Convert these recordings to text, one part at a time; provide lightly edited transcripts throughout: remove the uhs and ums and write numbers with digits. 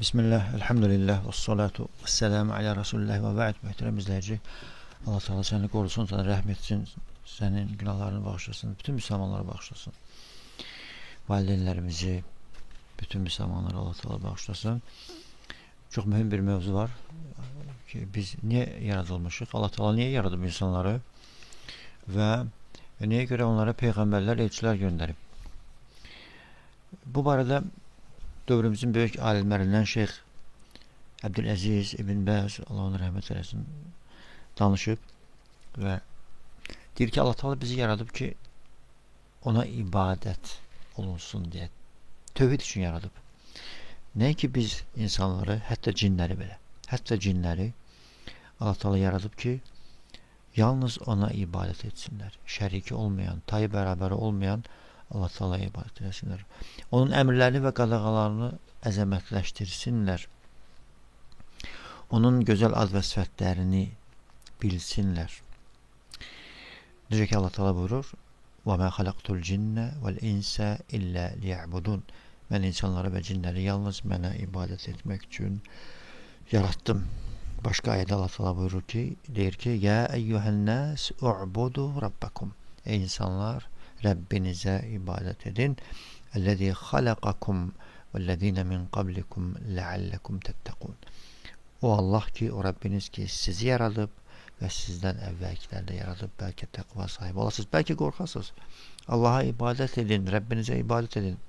Bismillah, elhamdülillah, ve salatu ve selamu ala Resulullah ve ba'd. Muhterem izleyici, Allah Teala seni korusun, sana rahmet etsin, senin günahlarını bağışlasın, bütün Müslümanlara bağışlasın. Valideynlerimizi, bütün Müslümanlara Allah Teala bağışlasın. Çok mühim bir mevzu var ki biz niye yaratılmışız? Allah Teala niye yaradı bu insanları? Ve niye göre onlara peygamberler, elçiler gönderip? Bu barədə dövrümüzün böyük alimlərindən Şeyx Abdülaziz İbn Baz, Allah ona rəhmət eləsin, danışıb və deyir ki, Allah Teala bizi yaradıb ki, ona ibadət olunsun deyə, tövhid üçün yaradıb. Nə ki biz insanları, hətta cinləri Allah Teala yaradıb ki, yalnız ona ibadət etsinlər. Şəriki olmayan, tayı bərabəri olmayan Allah Teala'ya ibadət etsinlər. Onun əmrlərini və qadağalarını əzəmətləşdirsinlər. Onun gözəl ad və sifətlərini bilsinlər. Necə ki Allah Teala buyurur: "Və mə xalaqtul cinnə vel insə illə liya'budun." Mən insanları və cinləri yalnız mənə ibadət etmək üçün yarattım. Başqa ayədə Allah Teala buyurur ki, deyir ki: "Ya eyyuhən-nas u'budu rabbakum." Ey insanlar, Rəbbinizə ibadət edin. "Ellezî xalaqakum vellezîne min qablikum leallekum tettaqun." O Allah ki, o Rəbbiniz ki, sizi yaradıb və sizdən əvvəlkiləri də yaradıb, bəlkə təqva sahibi olasınız, bəlkə qorxasınız. Allaha ibadət edin, Rəbbinizə ibadət edin.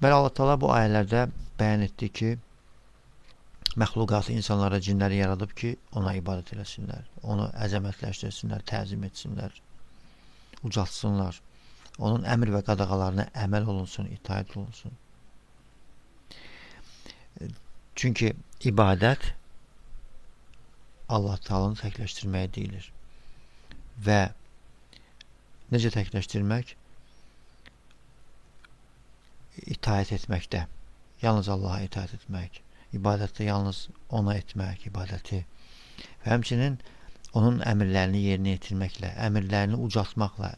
Bəli, Allah Teala bu ayələrdə bəyan etdi ki, məxluqatı, insanlara, cinləri yaradıb ki, ona ibadət eləsinlər, onu əzəmətləşdirsinlər, təzim etsinlər, ucaltsınlar. Onun əmr və qadağalarına əməl olunsun, itaət olunsun. Çünki ibadət Allah Teala'nı təkləşdirməyə deyilir. Və necə təkləşdirmək? İtaət etməkdə. Yalnız Allah'a itaət etmək. İbadətdə yalnız ona etmək, ibadəti. Və həmçinin onun əmrlərini yerinə yetirməklə, əmrlərini ucaltmaqla,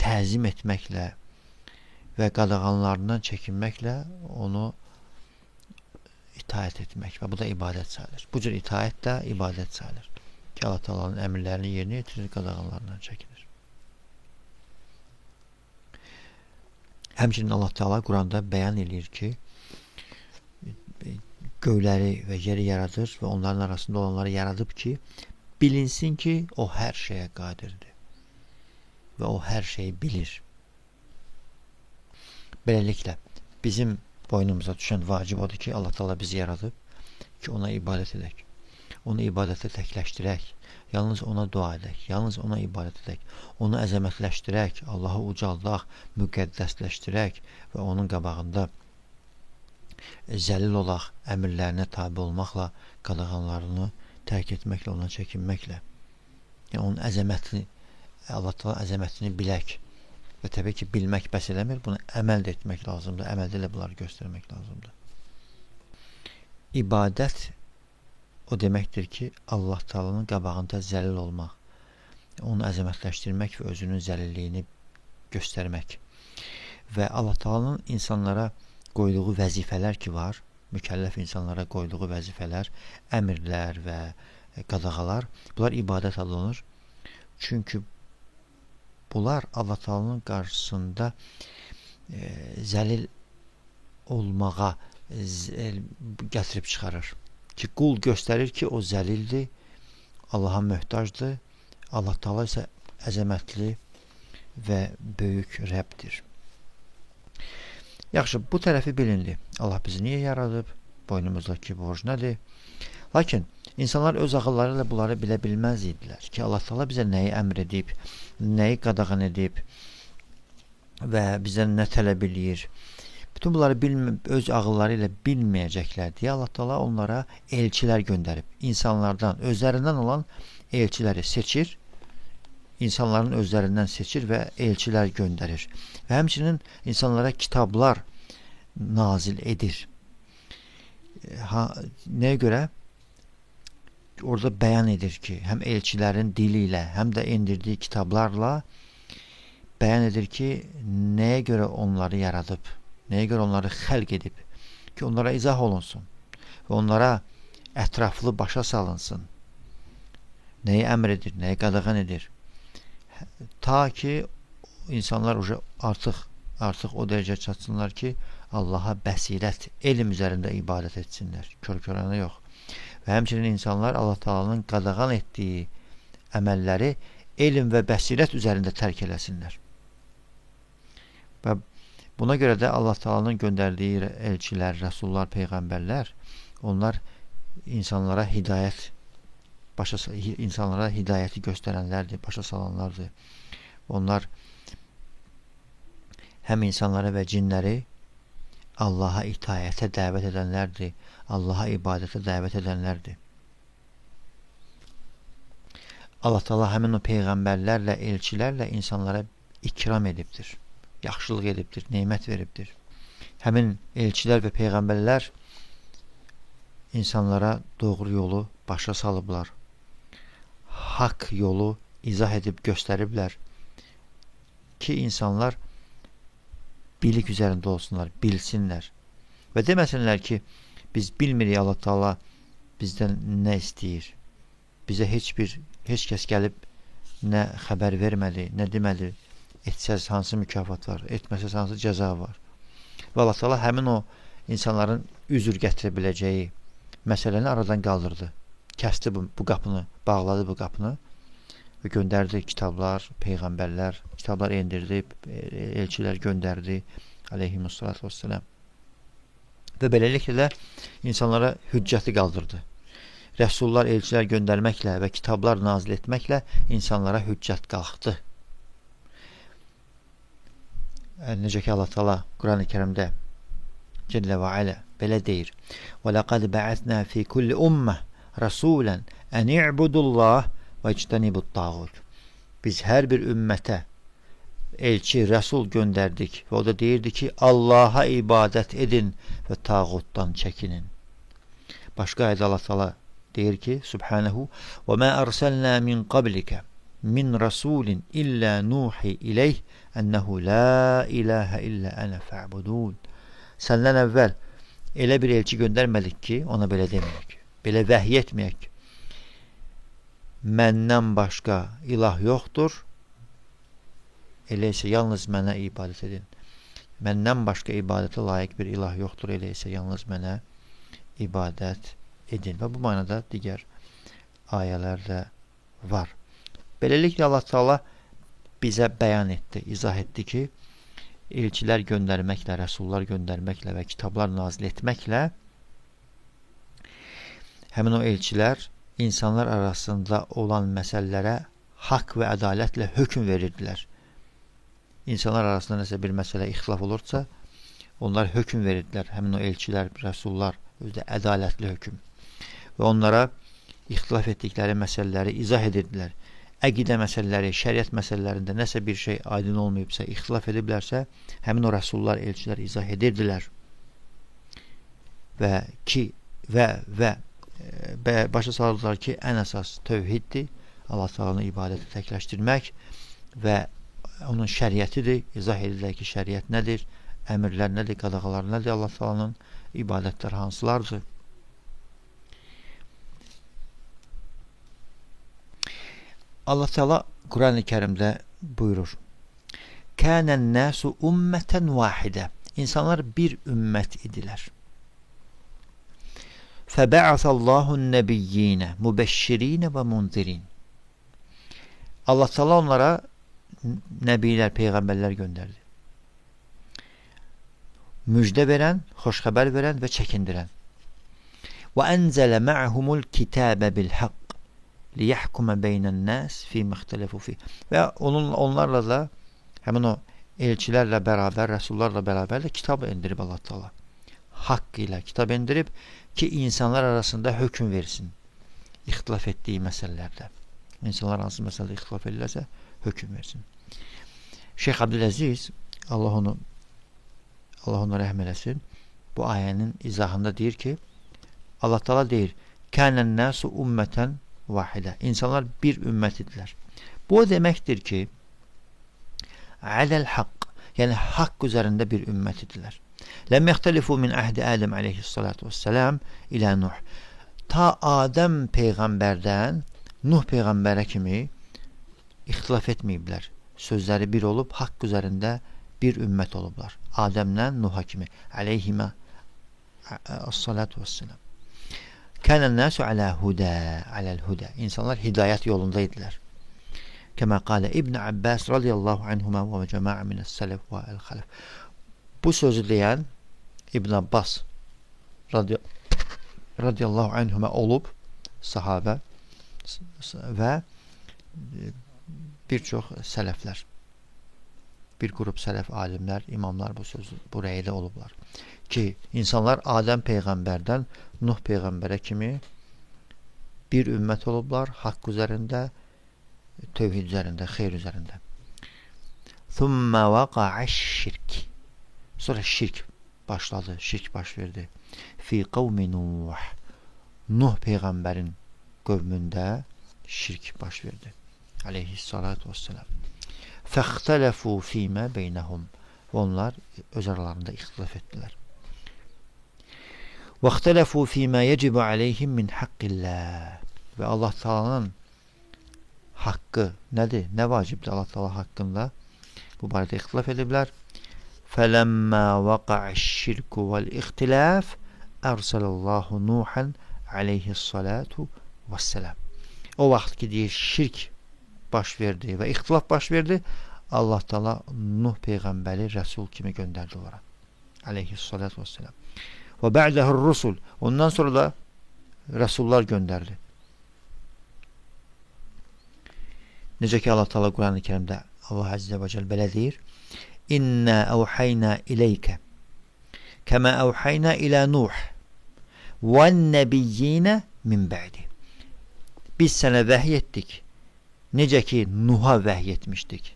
təzim etməklə və qadağanlarından çəkinməklə onu itaət etmək və bu da ibadət sayılır. Bu cür itaət də ibadət sayılır. Ki Allah Teala'nın əmrlərini yerinə yetirir, qadağanlarından çəkilir. Həmçinin Allah Teala Quranda bəyan edir ki, göyləri və yeri yaradır və onların arasında olanları yaradıb ki, bilinsin ki, o hər şeyə qadirdir və o hər şeyi bilir. Beləliklə, bizim boynumuza düşən vacib odur ki, Allah Teala bizi yaradıb ki, ona ibadət edək. Onu ibadətə təkləşdirək. Yalnız ona dua edək. Yalnız ona ibadət edək. Onu əzəmətləşdirək. Allahı ucaldaq, müqəddəsləşdirək və onun qabağında zəlil olaq, əmirlərinə tabi olmaqla, qadağanlarını tərk etməklə, ona çəkinməklə. Yəni, onun əzəmətini, Allah Teala əzəmətini bilək. Və təbii ki, bilmək bəs eləmir, bunu əməl də etmək lazımdır, əməldə ilə bunları göstərmək lazımdır. İbadət o deməkdir ki, Allah Teala'nın qabağında zəlil olmaq, onu əzəmətləşdirmək və özünün zəlilliyini göstərmək. Və Allah Teala'nın insanlara qoyduğu vəzifələr ki var, mükəlləf insanlara qoyduğu vəzifələr, əmrlər və qadağalar, bunlar ibadət adlanır. Çünki bunlar Allah Teala'nın qarşısında zəlil olmağa gətirib çıxarır. Ki qul göstərir ki, o zəlildir, Allah'a möhtacdır, Allah Teala isə əzəmətli və böyük Rəbdir. Yaxşı, bu tərəfi bilindi. Allah bizi niyə yaradıb? Boynumuzdakı borc nədir? Lakin insanlar öz ağılları ilə bunları bilə bilməz idilər ki, Allah Teala bizə nəyi əmr edib, nəyi qadağan edib və bizdən nə tələb eləyir. Bütün bunları öz ağılları ilə bilməyəcəklər deyə Allah Teala onlara elçilər göndərib. İnsanlardan, özlərindən olan elçiləri seçir, insanların özlərindən seçir və elçilər göndərir. Və həmçinin insanlara kitablar nazil edir. Nəyə görə? Orada bəyan edir ki, həm elçilərin dili ilə, həm də indirdiyi kitablarla bəyan edir ki, nəyə görə onları yaradıb, Nəyə görə onları xəlq edib? Ki, onlara izah olunsun və onlara ətraflı başa salınsın. Nəyi əmr edir, nəyi qadağan edir? Ta ki, insanlar artıq o dərəcə çatsınlar ki, Allaha bəsirət, elm üzərində ibadət etsinlər. Kör-körənə yox. Və həmçinin insanlar Allah Taala'nın qadağan etdiyi əməlləri elm və bəsirət üzərində tərk eləsinlər. Və buna görə də Allah Taala'nın göndərdiyi elçilər, rəsullar, peyğəmbərlər, onlar insanlara hidayəti göstərənlərdir, başa salanlardır. Onlar həm insanlara və cinləri Allaha itayətə dəvət edənlərdir, Allaha ibadətə dəvət edənlərdir. Allah Taala həmin o peyğəmbərlərlə, elçilərlə insanlara ikram edibdir, yaxşılıq edibdir, nemət veribdir. Həmin elçilər və peyğəmbərlər insanlara doğru yolu başa salıblar. Haqq yolu izah edib göstəriblər ki, insanlar bilik üzərində olsunlar, bilsinlər. Və deməsinlər ki, biz bilmirik Allah Taala bizdən nə istəyir. Bizə heç kəs gəlib nə xəbər vermədi, nə demədi. Etsəz hansı mükafat var, etməsəz hansı cəza var. Və Allah Taala həmin o insanların üzr gətirə biləcəyi məsələni aradan qaldırdı. Kəsdi bu qapını, bağladı bu qapını və göndərdi kitablar, peyğəmbərlər, kitablar endirdi, elçilər göndərdi, aleyhimussalatu vesselam. Və beləliklə də insanlara hüccəti qaldırdı. Rəsullar, elçilər göndərməklə və kitablar nazil etməklə insanlara hüccət qalxdı. Necə ki Allah Taala Quran-ı Kərimdə Cəllə və Alə belə deyir: "Və laqad ba'athna fi kulli ummah rasulan an i'budullah və ictanibut-tağut." Biz hər bir ümmətə elçi, rəsul göndərdik və o da deyirdi ki, Allaha ibadət edin və tağutdan çəkinin. Başqa ayədə Allah Taala deyir ki, Subhanahu: "Və mə ərsəlnə min qablikə min rasulin illə nuhi ileyh ənəhu la ilahə illə ənə fa'budun." Səndən əvvəl elə bir elçi göndərmədik ki, ona belə deməyək, belə vəhiy etməyək. Məndən başqa ilah yoxdur, elə isə yalnız mənə ibadət edin. Məndən başqa ibadətə layiq bir ilah yoxdur, elə isə yalnız mənə ibadət edin. Və bu mənada digər ayələr də var. Beləliklə Allah Taala bizə bəyan etdi, izah etdi ki, elçilər göndərməklə, rəsullar göndərməklə və kitablar nazil etməklə həmin o elçilər insanlar arasında olan məsələlərə haqq və ədalətlə hökm verirdilər. İnsanlar arasında nəsə bir məsələ ixtilaf olursa, onlar hökm verirdilər. Həmin o elçilər, rəsullar özdə ədalətli hökm. Və onlara ixtilaf etdikləri məsələləri izah edirdilər. Əqidə məsələləri, şəriət məsələlərində nəsə bir şey aydın olmayıbsa, ixtilaf ediblərsə, həmin o rəsullar, elçilər izah edirdilər. Və başa salırdılar ki, ən əsas tövhiddir, Allah Taala'nın ibadəti təkləşdirmək və onun şəriətidir. İzah edirlər ki, şəriət nədir, əmrlər nədir, qadağalar nədir, Allah Taala'nın ibadətlər hansılardır. Allah Teala Quran-ı Kərimdə buyurur: "Kânən nâsu ummeten vâhidə." İnsanlar bir ümmət idilər. "Feba'asallahu n-nebiyyîne mubeşşirîne və munzirin." Allah Teala onlara nəbilər, peyğəmbərlər göndərdi. Müjdə verən, xoş xəbər verən və çəkindirən. "Və enzələ ma'humul kitâbe bil haqq liyahkuma beynən-nas fîmə ixtələfu fîh." Və onlarla da həmin o elçilərlə bərabər, rəsullarla bərabər də kitab endirib Allah Taala. Haqq ilə kitab endirib ki, insanlar arasında hökm versin. İxtilaf etdiyi məsələlərdə. İnsanlar hansı məsələdə ixtilaf edirlərsə, hökm versin. Şeyx Abdüləziz, Allah onu rəhm eləsin, bu ayənin izahında deyir ki, Allah Taala deyir: "Kânən nâsu ummeten vahidə." İnsanlar bir ümmət idilər. Bu o deməkdir ki, aləl haqq, yəni haqq üzərində bir ümmət idilər. Lem yehtelifu min ahdi Adem aleyhissalatu vesselam ila Nuh. Ta Adem peygamberden Nuh peygambere kimi ihtilaf etmeyiblər. Sözləri bir olub, haqq üzərində bir ümmət olublar. Ademlə Nuh'a kimi. Aleyhimə as-salatu vesselam. Kânən nâsu alâ hudâ, alel hudâ. İnsanlar hidayət yolundaydılar. Kema qâle İbn Abbas radiyallahu anhuma ve cema'a mine's-selef ve el-halef. Bu sözü deyən İbn Abbas radiyallahu anhuma olub, sahabə və bir çox sələflər, bir qrup sələf alimlər, imamlar bu sözü, bu rəydə olublar. Ki, insanlar Adəm peyğəmbərdən Nuh peyğəmbərə kimi bir ümmət olublar, haqq üzərində, tövhid üzərində, xeyr üzərində. Thumma vaqa'aş-şirk. Sonra şirk başladı, şirk baş verdi. Fi qavmi Nuh. Nuh peyğəmbərin qövmündə şirk baş verdi. Aleyhissalatu vesselam. Fəxtələfu fîmə beynəhum. Onlar öz aralarında ixtilaf etdilər. Vəxtələfu fîmə yecibu aleyhim min haqqillah. Və Allah Taala'nın haqqı nədir? Nə vacibdir Allah Taala haqqında? Bu barədə ixtilaf ediblər. Fələmmə vaqa'aş-şirku vel-ixtilaf ərsalallahu Nuhan aleyhissalatu vesselam. O vaxt ki deyir şirk baş verdi və ixtilaf baş verdi, Allah Taala Nuh peyğəmbəri rəsul kimi göndərdi onlara. Aleyhissalatu vesselam. Və ba'dəhur rusul. Ondan sonra da rəsullar göndərdi. Necə ki Allah Taala Quran-ı Kərimdə Allah Azze və Cəl belə deyir: İnna awhayna ileykə kema awhayna ila Nuh ve'n-nebiyyina min ba'di. Biz sənə vəhy etdik. Necə ki Nuh'a vəhy etmişdik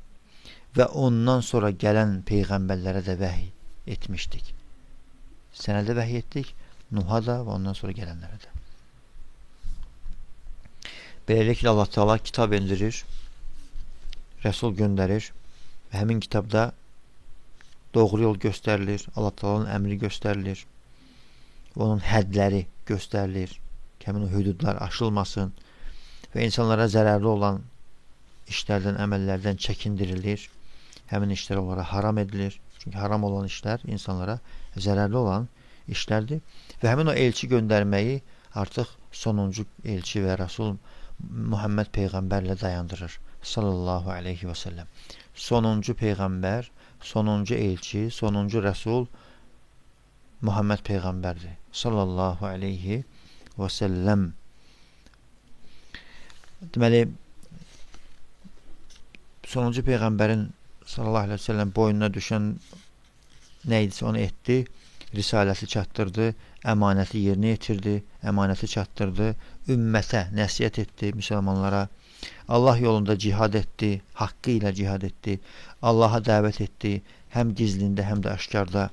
və ondan sonra gələn peyğəmbərlərə də vəhy etmişdik. Sənə də vəhy etdik, Nuh'a da və ondan sonra gələnlərə də. Beləliklə Allah Teala kitab endirir, Rəsul göndərir və həmin kitabda doğru yol göstərilir, Allah Teala'nın əmri göstərilir, onun hədləri göstərilir, həmin o hüdudlar aşılmasın və insanlara zərərli olan işlərdən, əməllərdən çəkindirilir. Həmin işlər onlara haram edilir. Çünki haram olan işlər insanlara zərərli olan işlərdir. Və həmin o elçi göndərməyi artıq sonuncu elçi və Rasul Muhammed Peyğəmbərlə dayandırır. Sallallahu aleyhi və səlləm. Sonuncu Peyğəmbər, sonuncu elçi, sonuncu Rasul Muhammed Peyğəmbərdir. Sallallahu aleyhi və səlləm. Deməli, sonuncu Peyğəmbərin sallallahu aleyhi ve sellem boynuna düşən nə idisə onu etdi, risaləti çatdırdı, əmanəti yerinə yetirdi, əmanəti çatdırdı, ümmətə nəsiyyət etdi, müsəlmanlara, Allah yolunda cihad etdi, haqqı ilə cihad etdi, Allaha dəvət etdi, həm gizlində, həm də aşkarda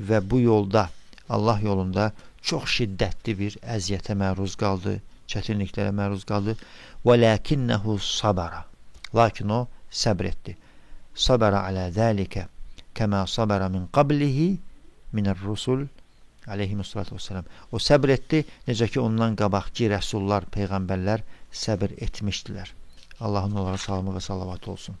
və bu yolda, Allah yolunda çox şiddətli bir əziyyətə məruz qaldı, çətinliklərə məruz qaldı. وَلَكِنَّهُ صَبَرَ. Lakin o səbr etdi. Sabara ala zalika kema sabara min qablihi minər rusul aleyhimussalatu vesselam. O səbr etdi, necə ki ondan qabaqki rəsullar, peyğəmbərlər səbr etmişdilər. Allahın onlara salamı və salavatı olsun.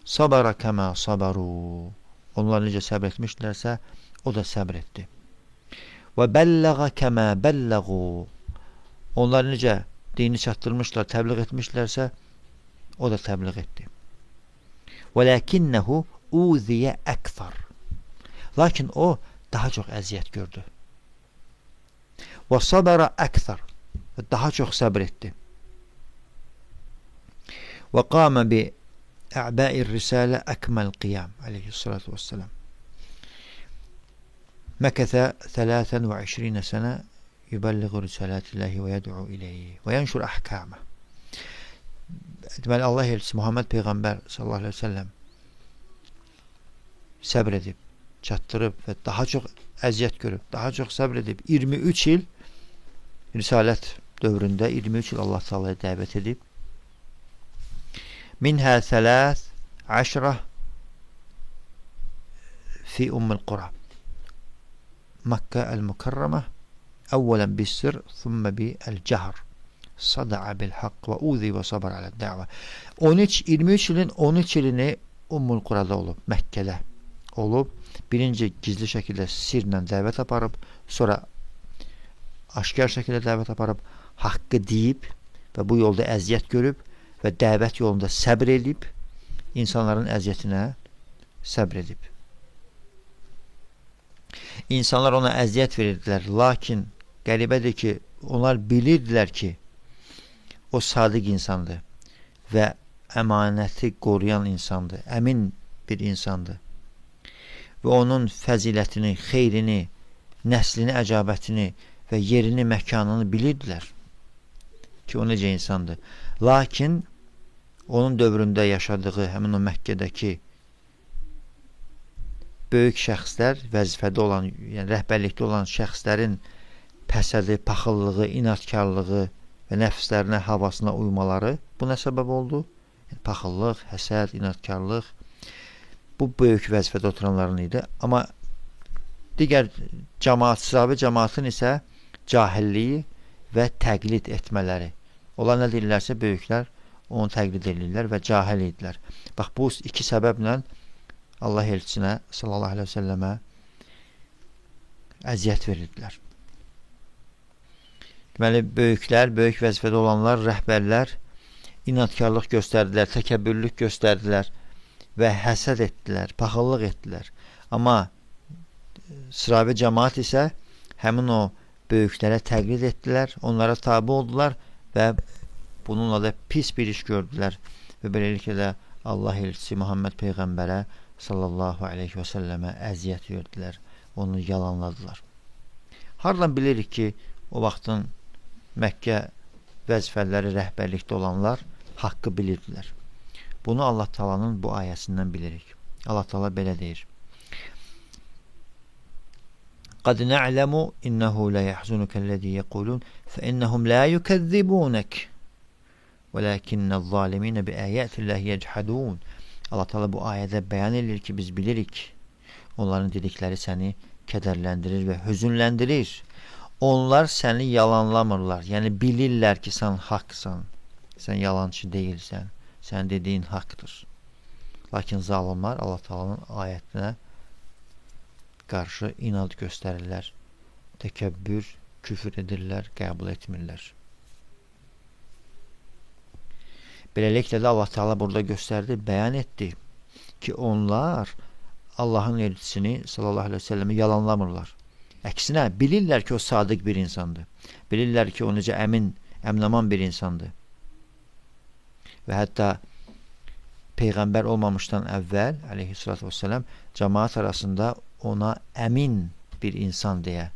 Sabara kema sabaru. Onlar necə səbr etmişdilərsə, o da səbr etdi. Və bəllağa kema bəllağu. Onlar necə dini çatdırmışlar, təbliğ etmişlərsə, o da təbliğ etdi. وَلَكِنَّهُ اُوذِيَ اَكْثَرُ. Lakin o daha çox əziyyət gördü. وَصَبَرَ اَكْثَرُ. Daha çox səbr etdi. وَقَامَ بِاَعْبَاءِ الرِّسَالَ اَكْمَ الْقِيَامِ aleyhissalatu vesselam. مكث 23 سنة يبلغ رسالات الله ويدعو إليه وينشر أحكامه. Deməli, Allah elçisi Muhammed Peyğəmbər sallallahu aleyhi ve sellem səbr edib, çatdırıb və daha çox əziyyət görüb, daha çox səbr edib 23 il risalət dövründə 23 il Allah Taala'ya dəvət edib. Minhə 13 fi Ummul Qura. Mekke el-Mukarreme evvelen bis-sir thumme bil-cehr. Sada'a bil-hak ve uzi ve sabr ala-da've. 23 ilin 13 ilini Ummul Qura'da olub, Məkkədə olub. Birinci gizli şəkildə sirlə dəvət aparıb, sonra aşkar şəkildə dəvət aparıb, haqqı deyib və bu yolda əziyyət görüb və dəvət yolunda səbr edib, insanların əziyyətinə səbr edib. İnsanlar ona əziyyət verirdilər, lakin qəribədir ki, onlar bilirdilər ki, o sadiq insandır və əmanəti qoruyan insandır, əmin bir insandır və onun fəzilətini, xeyrini, nəslini, əcabətini və yerini, məkanını bilirdilər ki, o necə insandır. Lakin onun dövründə yaşadığı həmin o Məkkədəki böyük şəxslər, vəzifədə olan, yəni rəhbərlikdə olan şəxslərin pəsədi, paxıllığı, inatkarlığı və nəfslərinə, havasına uymaları buna səbəb oldu. Yəni, paxıllıq, həsəd, inatkarlıq bu böyük vəzifədə oturanların idi. Amma digər cəmaat, sahabi cəmaatın isə cahilliyi və təqlid etmələri. Onlar nə deyirlərsə, böyüklər onu təqlid edirlər və cahil idilər. Bax, bu iki səbəblə Allah elçisinə sallallahu aleyhi ve sellemə əziyyət verirdilər. Deməli, böyüklər, böyük vəzifədə olanlar, rəhbərlər inatkarlıq göstərdilər, təkəbbürlük göstərdilər və həsəd etdilər, paxıllıq etdilər. Amma sıravi cəmaat isə həmin o böyüklərə təqlid etdilər, onlara tabi oldular və bununla da pis bir iş gördülər və beləliklə də Allah elçisi Muhammed Peyğəmbərə sallallahu aleyhi və səlləmə əziyyət verdilər, onu yalanladılar. Hardan bilirik ki, o vaxtın Məkkə vəzifələri rəhbərlikdə olanlar haqqı bilirdilər. Bunu Allah Taala'nın bu ayəsindən bilirik. Allah Taala belə deyir: "Qad na'lemu innehu la yahzunuke'llezî yequlun fe innehum la yukezzibunek velakinnez-zâlimîne biâyâtillâhi yechadûn." Allah Taala bu ayədə bəyan edir ki, biz bilirik. Onların dedikləri səni kədərləndirir və hüzünləndirir. Onlar səni yalanlamırlar. Yəni bilirlər ki, sən haqsan. Sən yalancı deyilsən. Sən dediyin haqdır. Lakin zalimlar Allah Taala'nın ayətinə qarşı inad göstərirlər. Təkəbbür, küfür edirlər, qəbul etmirlər. Beləliklə də Allah Taala burada göstərdi, bəyan etdi ki, onlar Allahın elçisini sallallahu aleyhi ve sellem'i yalanlamırlar. Əksinə, bilirlər ki, o sadiq bir insandır. Bilirlər ki, o necə əminaman bir insandır. Və hətta Peyğəmbər olmamışdan əvvəl aleyhissalatü vesselam cəmaat arasında ona əmin bir insan deyə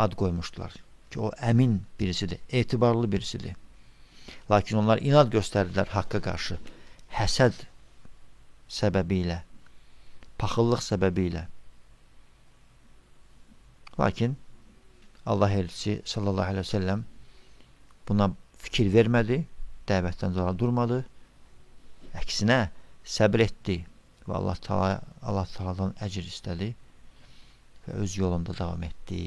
ad qoymuşdular. Ki, o əmin birisidir, etibarlı birisidir. Lakin onlar inad göstərdilər haqqa qarşı. Həsəd səbəbilə, paxıllıq səbəbilə. Lakin Allah elçisi sallallahu aleyhi ve sellem buna fikir vermədi, dəvətdən sonra durmadı. Əksinə səbr etdi və Allah Taala'dan əcr istədi və öz yolunda davam etdi.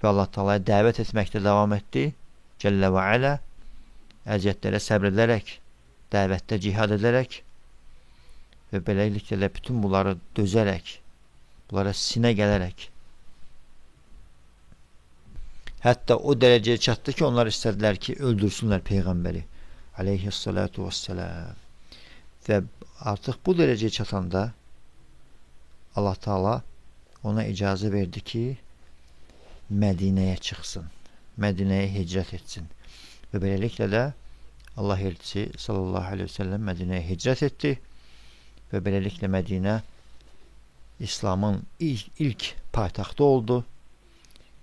Və Allah Taala'ya dəvət etməkdə davam etdi. Cəllə və alə əziyyətlərə səbr edərək, dəvətdə cihad edərək və beləliklə də bütün bunları dözərək, bunlara sinə gələrək. Hətta o dərəcəyə çatdı ki, onlar istədilər ki, öldürsünlər Peyğəmbəri aleyhissalatu vesselam. Və artıq bu dərəcəyə çatanda Allah Taala ona icazə verdi ki, Mədinəyə çıxsın, Mədinəyə hicrət etsin. Və beləliklə də Allah elçisi sallallahu aleyhi ve sellem Mədinəyə hicrət etdi və beləliklə Mədinə İslamın ilk paytaxtı oldu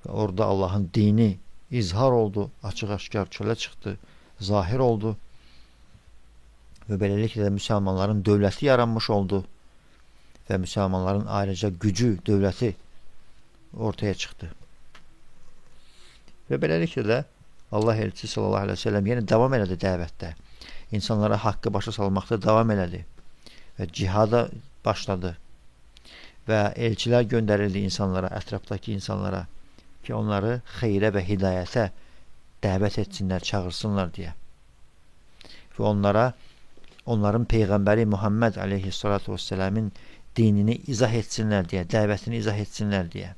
və orada Allahın dini izhar oldu, açıq-aşkar çölə çıxdı, zahir oldu və beləliklə də müsəlmanların dövləti yaranmış oldu və müsəlmanların ayrıca gücü, dövləti ortaya çıxdı. Və beləliklə də Allah elçisi sallallahu aleyhi ve sellem yenə davam elədi dəvətdə. İnsanlara haqqı başa salmaqda davam elədi və cihada başladı. və elçilər göndərildi insanlara, ətrafdakı insanlara ki, onları xeyrə və hidayətə dəvət etsinlər, çağırsınlar deyə. Və onların Peyğəmbəri Muhammed aleyhissalatu vesselamın dinini izah etsinlər deyə, dəvətini izah etsinlər deyə.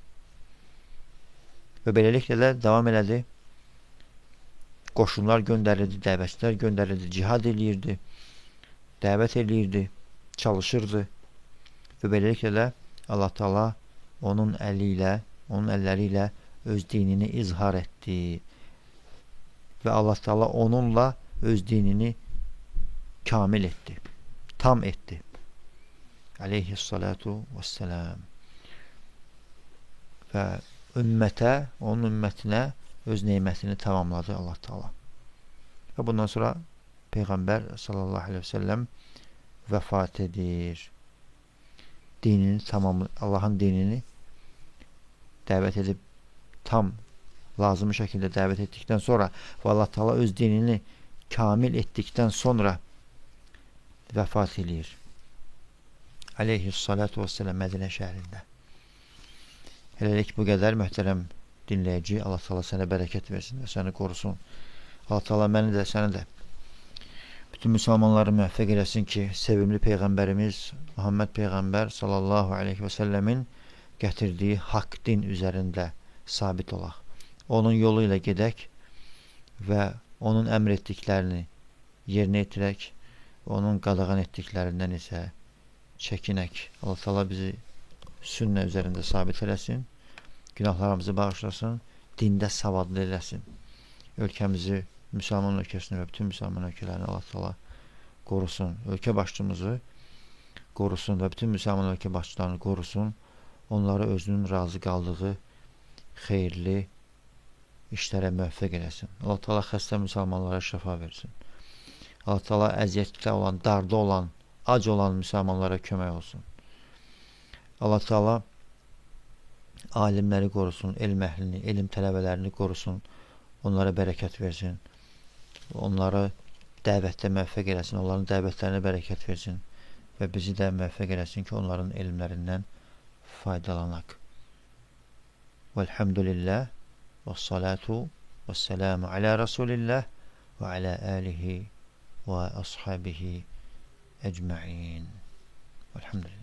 Və beləliklə də davam elədi. Qoşunlar göndərildi, dəvətçilər göndərildi, cihad eləyirdi, dəvət eləyirdi, çalışırdı. Və beləliklə də Allah Teala onun əlləri ilə öz dinini izhar etdi. Və Allah Teala onunla öz dinini kamil etdi, tam etdi. Aleyhissalatu vesselam. Və onun ümmətinə öz neymətini tamamladı Allah Teala. Və bundan sonra Peyğəmbər sallallahu aleyhi ve sellem vəfat edir. Allah'ın dinini dəvət edib tam lazımı şəkildə dəvət etdikdən sonra və Allah Teala öz dinini kamil etdikdən sonra vəfat edir. Aleyhissalatu vesselam Mədinə şəhərində. Hələlik bu qədər möhtərəm dinləyici. Allah Teala sənə bərəkət versin və səni qorusun. Allah Teala məni də, səni də, bütün müsəlmanları müvəffəq eləsin ki, sevimli Peyğəmbərimiz Muhammed Peyğəmbər sallallahu aleyhi və səlləmin gətirdiyi haqq din üzərində sabit olaq. Onun yolu ilə gedək və onun əmr etdiklərini yerinə yetirək, onun qadağan etdiklərindən isə çəkinək. Allah Teala bizi sünnə üzərində sabit eləsin, günahlarımızı bağışlasın, dində savadlı eləsin. Ölkəmizi, müsəlman ölkəsini və bütün müsəlman ölkələrini Allah Teala qorusun. Ölkə başçımızı qorusun və bütün müsəlman ölkə başçılarını qorusun. Onları özünün razı qaldığı xeyirli işlərə müvəffəq eləsin. Allah Teala xəstə müsəlmanlara şəfa versin. Allah Teala əziyyətdə olan, darda olan, ac olan müsəlmanlara kömək olsun. Allah Teala alimləri qorusun, elm əhlini, elm tələbələrini qorusun. Onlara bərəkət versin. Onları dəvətdə müvəffəq eləsin. Onların dəvətlərinə bərəkət versin. Və bizi də müvəffəq eləsin ki, onların elmlərindən faydalanaq. Velhamdülillah və salatu və selamu alə Rasulillah və alə alihi və ashabihi ecma'in. Velhamdülillah.